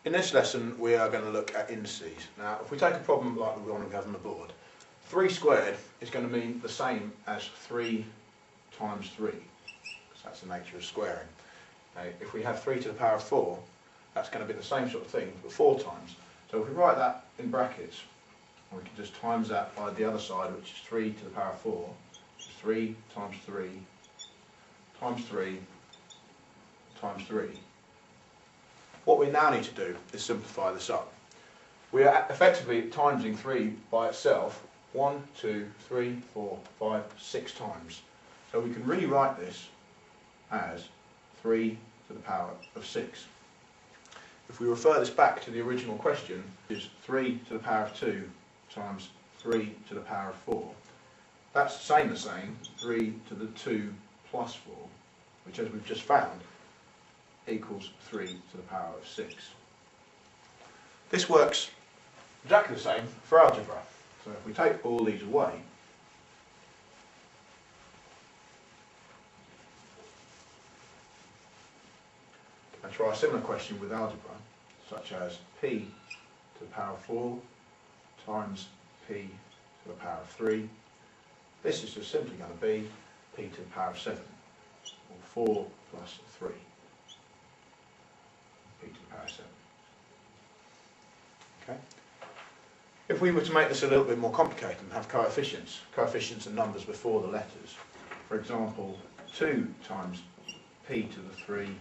In this lesson we are going to look at indices. Now if we take a problem like the one we have on the board, 3 squared is going to mean the same as 3 times 3, because that's the nature of squaring. Now, if we have 3 to the power of 4, that's going to be the same sort of thing, but 4 times. So if we write that in brackets, we can just times that by the other side, which is 3 to the power of 4, which is 3 times 3 times 3 times 3. What we now need to do is simplify this up. We are effectively timesing 3 by itself 1, 2, 3, 4, 5, 6 times. So we can rewrite this as 3 to the power of 6. If we refer this back to the original question, is 3 to the power of 2 times 3 to the power of 4. That's the same as saying 3 to the 2 plus 4, which, as we've just found, equals 3 to the power of 6. This works exactly the same for algebra. So if we take all these away, and try a similar question with algebra, such as p to the power of 4 times p to the power of 3, this is just simply going to be p to the power of 7, or 4 plus 3. P to the power of 7. Okay. If we were to make this a little bit more complicated and have coefficients and numbers before the letters, for example, 2 times p to the 3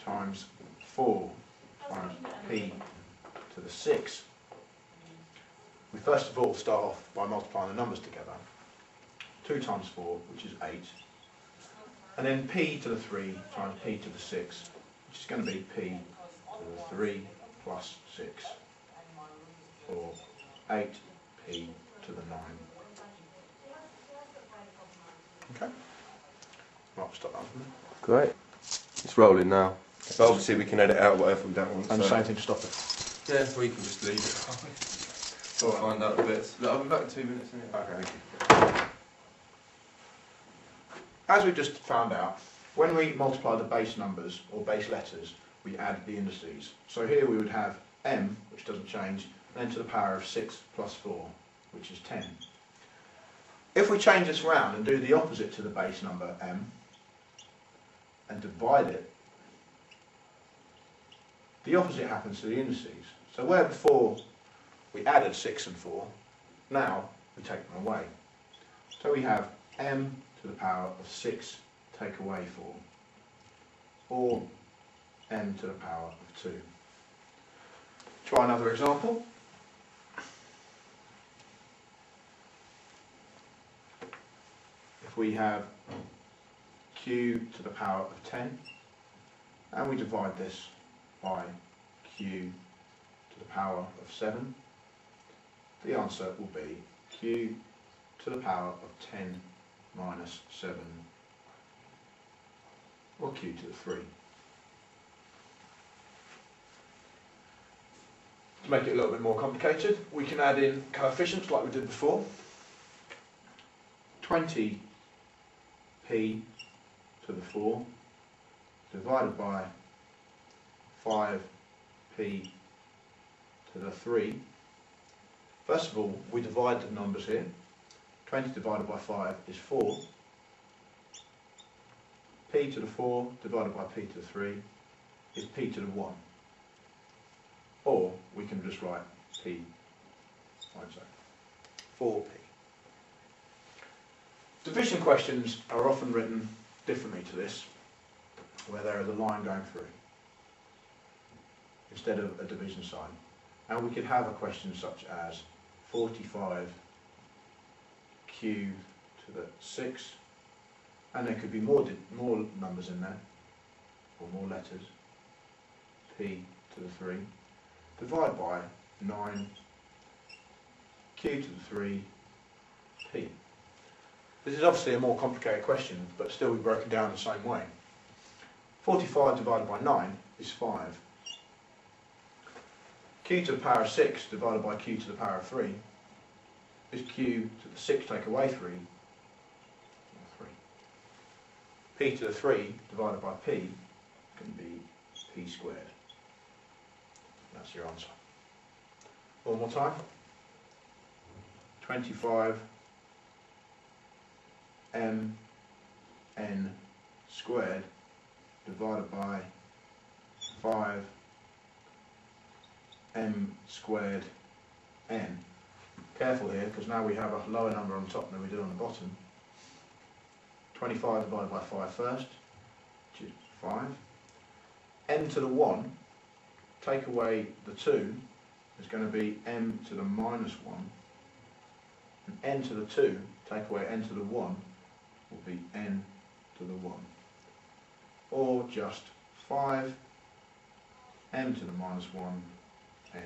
times 4 times p to the 6, we first of all start off by multiplying the numbers together. 2 times 4, which is 8, and then p to the 3 times p to the 6, which is going to be p to the 3 plus 6, or 8p to the 9. Okay? Right, stop that for a minute. Great. It's rolling now. But obviously we can edit out whatever from that one. And the same thing to stop it. Yeah, we can just leave it. We'll find out the bits. Look, I'll be back in 2 minutes anyway. Okay, thank you. As we just found out, when we multiply the base numbers or base letters, we add the indices. So here we would have m, which doesn't change, and then to the power of 6 plus 4, which is 10. If we change this round and do the opposite to the base number m, and divide it, the opposite happens to the indices. So where before we added 6 and 4, now we take them away. So we have m to the power of 6 take away 4, or m to the power of 2. Try another example. If we have q to the power of 10, and we divide this by q to the power of 7, the answer will be q to the power of 10 minus 7, or q to the 3. To make it a little bit more complicated, we can add in coefficients like we did before. 20p to the 4 divided by 5p to the 3. First of all, we divide the numbers here. 20 divided by 5 is 4. P to the 4 divided by p to the 3 is p to the 1. Or we can just write p, like so, 4p. Division questions are often written differently to this, where there is a line going through instead of a division sign. And we could have a question such as 45q to the 6, and there could be more numbers in there, or more letters, p to the 3, divide by 9q to the 3, p. This is obviously a more complicated question, but still we broke it down the same way. 45 divided by 9 is 5. Q to the power of 6 divided by q to the power of 3 is q to the 6 take away 3, 3. P to the 3 divided by p can be p squared. That's your answer. One more time. 25 mn squared divided by 5 m squared n. Careful here, because now we have a lower number on top than we do on the bottom. 25 divided by 5 first, which is 5. M to the 1, take away the 2, is going to be m to the minus 1. And n to the 2, take away n to the 1, will be n to the 1. Or just 5 m to the minus 1 n.